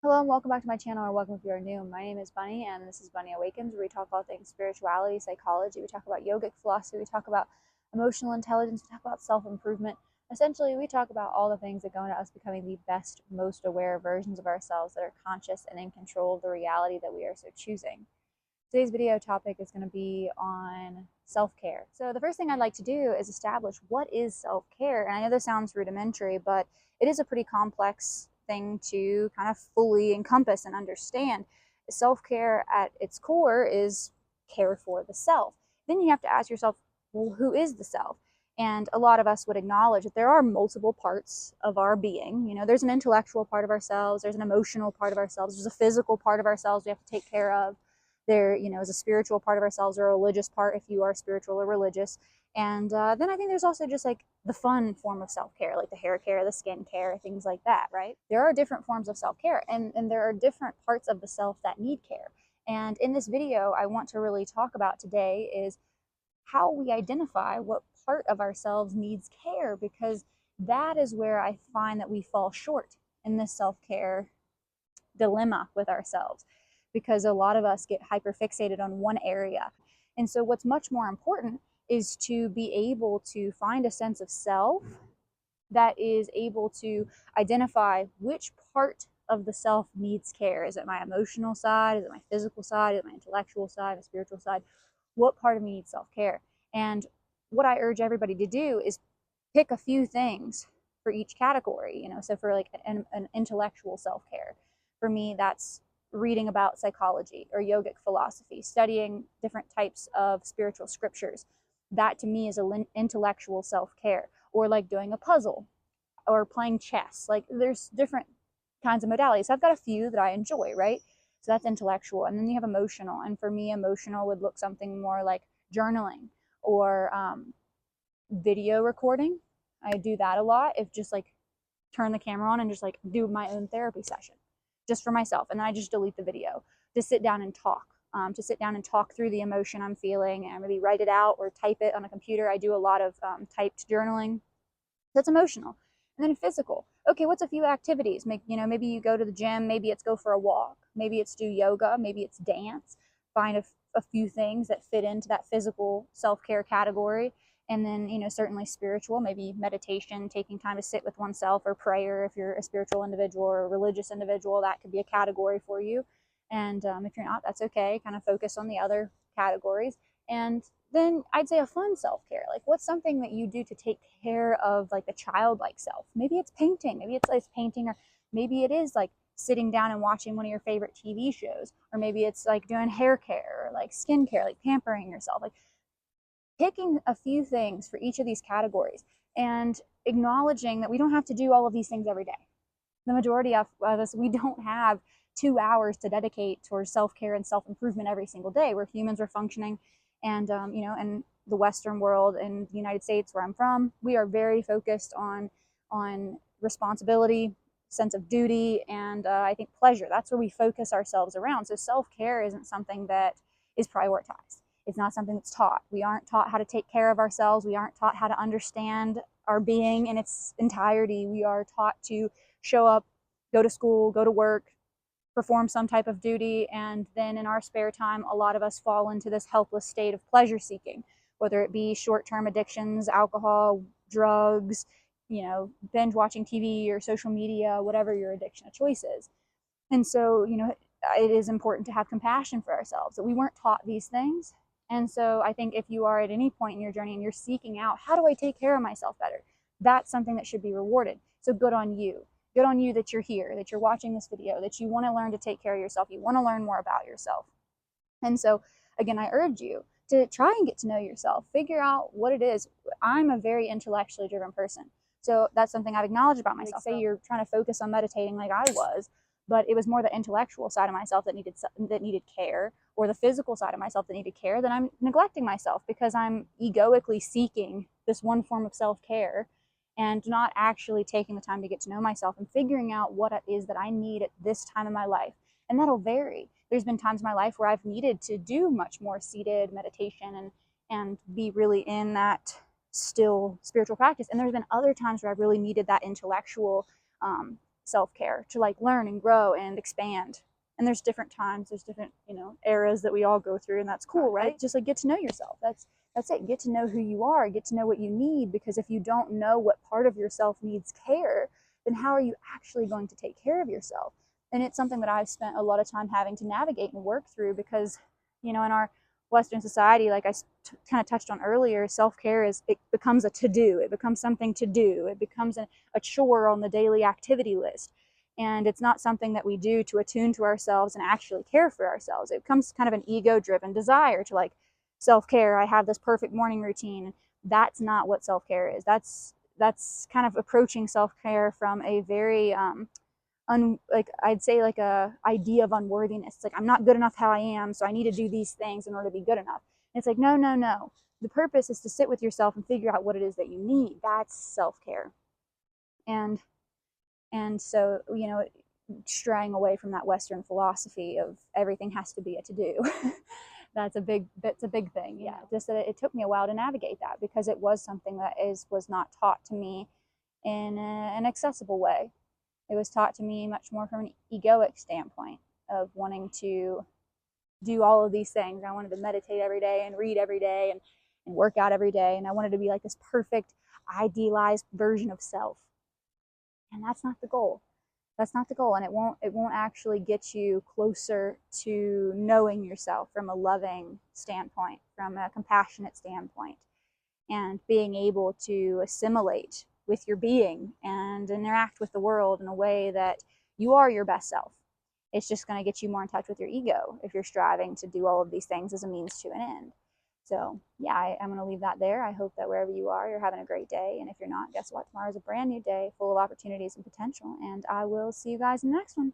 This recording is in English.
Hello and welcome back to my channel, or welcome if you are new. My name is Bunny and this is Bunny Awakens, where we talk all things spirituality, psychology, we talk about yogic philosophy, we talk about emotional intelligence, we talk about self-improvement. Essentially, we talk about all the things that go into us becoming the best, most aware versions of ourselves that are conscious and in control of the reality that we are so choosing. Today's video topic is going to be on self-care. So the first thing I'd like to do is establish what is self-care. And I know this sounds rudimentary, but it is a pretty complex thing to kind of fully encompass and understand. Self-care at its core is care for the self. Then you have to ask yourself, well, who is the self? And a lot of us would acknowledge that there are multiple parts of our being. You know, there's an intellectual part of ourselves, there's an emotional part of ourselves, there's a physical part of ourselves we have to take care of. There, is a spiritual part of ourselves or a religious part if you are spiritual or religious. And then I think there's also just like the fun form of self-care, like the hair care, the skin care, things like that, right? There are different forms of self-care, and there are different parts of the self that need care. And in this video, I want to really talk about today is how we identify what part of ourselves needs care, because that is where I find that we fall short in this self-care dilemma with ourselves, because a lot of us get hyper fixated on one area. And so what's much more important is to be able to find a sense of self that is able to identify which part of the self needs care. Is it my emotional side? Is it my physical side? Is it my intellectual side? My spiritual side? What part of me needs self-care? And what I urge everybody to do is pick a few things for each category. So for like an intellectual self-care, for me, that's reading about psychology or yogic philosophy, studying different types of spiritual scriptures. That to me is an intellectual self-care. Or like doing a puzzle or playing chess. Like there's different kinds of modalities. So I've got a few that I enjoy, right? So that's intellectual. And then you have emotional. And for me, emotional would look something more like journaling or video recording. I do that a lot. If just like turn the camera on and just like do my own therapy session just for myself. And then I just delete the video to sit down and talk. To sit down and talk through the emotion I'm feeling and maybe write it out or type it on a computer. I do a lot of typed journaling. That's emotional. And then physical. Okay, what's a few activities? Maybe you go to the gym, maybe it's go for a walk, maybe it's do yoga, maybe it's dance. Find a few things that fit into that physical self-care category. And then, certainly spiritual, maybe meditation, taking time to sit with oneself, or prayer if you're a spiritual individual or a religious individual, that could be a category for you. And if you're not, that's okay. Kind of focus on the other categories. And then I'd say a fun self-care. Like what's something that you do to take care of like the childlike self? Maybe it's painting, maybe it's like painting, or maybe it is like sitting down and watching one of your favorite TV shows, or maybe it's like doing hair care or like skin care, like pampering yourself. Like picking a few things for each of these categories and acknowledging that we don't have to do all of these things every day. The majority of us, we don't have 2 hours to dedicate towards self-care and self-improvement every single day. We're humans, we're functioning. And in the Western world, in the United States where I'm from, we are very focused on responsibility, sense of duty, and I think pleasure. That's where we focus ourselves around. So self-care isn't something that is prioritized. It's not something that's taught. We aren't taught how to take care of ourselves. We aren't taught how to understand our being in its entirety. We are taught to show up, go to school, go to work, perform some type of duty, and then in our spare time, a lot of us fall into this helpless state of pleasure seeking, whether it be short-term addictions, alcohol, drugs, binge watching TV or social media, whatever your addiction of choice is. And so, it is important to have compassion for ourselves, that we weren't taught these things. And so I think if you are at any point in your journey and you're seeking out, how do I take care of myself better? That's something that should be rewarded. So good on you. Good on you that you're here, that you're watching this video, that you want to learn to take care of yourself. You want to learn more about yourself. And so, again, I urge you to try and get to know yourself. Figure out what it is. I'm a very intellectually driven person. So that's something I've acknowledged about myself. Say you're trying to focus on meditating like I was, but it was more the intellectual side of myself that needed care, or the physical side of myself that needed care, then I'm neglecting myself because I'm egoically seeking this one form of self-care and not actually taking the time to get to know myself and figuring out what it is that I need at this time in my life. And that'll vary. There's been times in my life where I've needed to do much more seated meditation and be really in that still spiritual practice. And there's been other times where I've really needed that intellectual self-care, to like learn and grow and expand. And there's different times, there's different, eras that we all go through, and that's cool, right? Just like get to know yourself. That's it. Get to know who you are, get to know what you need, because if you don't know what part of yourself needs care, then how are you actually going to take care of yourself? And it's something that I've spent a lot of time having to navigate and work through, because, in our Western society, like I kind of touched on earlier, self-care it becomes a to-do. It becomes something to do. It becomes a chore on the daily activity list. And it's not something that we do to attune to ourselves and actually care for ourselves. It becomes kind of an ego-driven desire to, like, self-care. I have this perfect morning routine. That's not what self-care is. That's kind of approaching self-care from a very like I'd say like a idea of unworthiness. It's like, I'm not good enough how I am, so I need to do these things in order to be good enough. And it's like, no, no, no. The purpose is to sit with yourself and figure out what it is that you need. That's self-care. And so, straying away from that Western philosophy of everything has to be a to-do. That's a big thing. Yeah. Just that it took me a while to navigate that, because it was something that was not taught to me in an accessible way. It was taught to me much more from an egoic standpoint of wanting to do all of these things. I wanted to meditate every day and read every day and work out every day. And I wanted to be like this perfect, idealized version of self. And that's not the goal. That's not the goal. And it won't actually get you closer to knowing yourself from a loving standpoint, from a compassionate standpoint, and being able to assimilate with your being and interact with the world in a way that you are your best self. It's just going to get you more in touch with your ego if you're striving to do all of these things as a means to an end. So yeah, I'm going to leave that there. I hope that wherever you are, you're having a great day. And if you're not, guess what? Tomorrow's a brand new day full of opportunities and potential. And I will see you guys in the next one.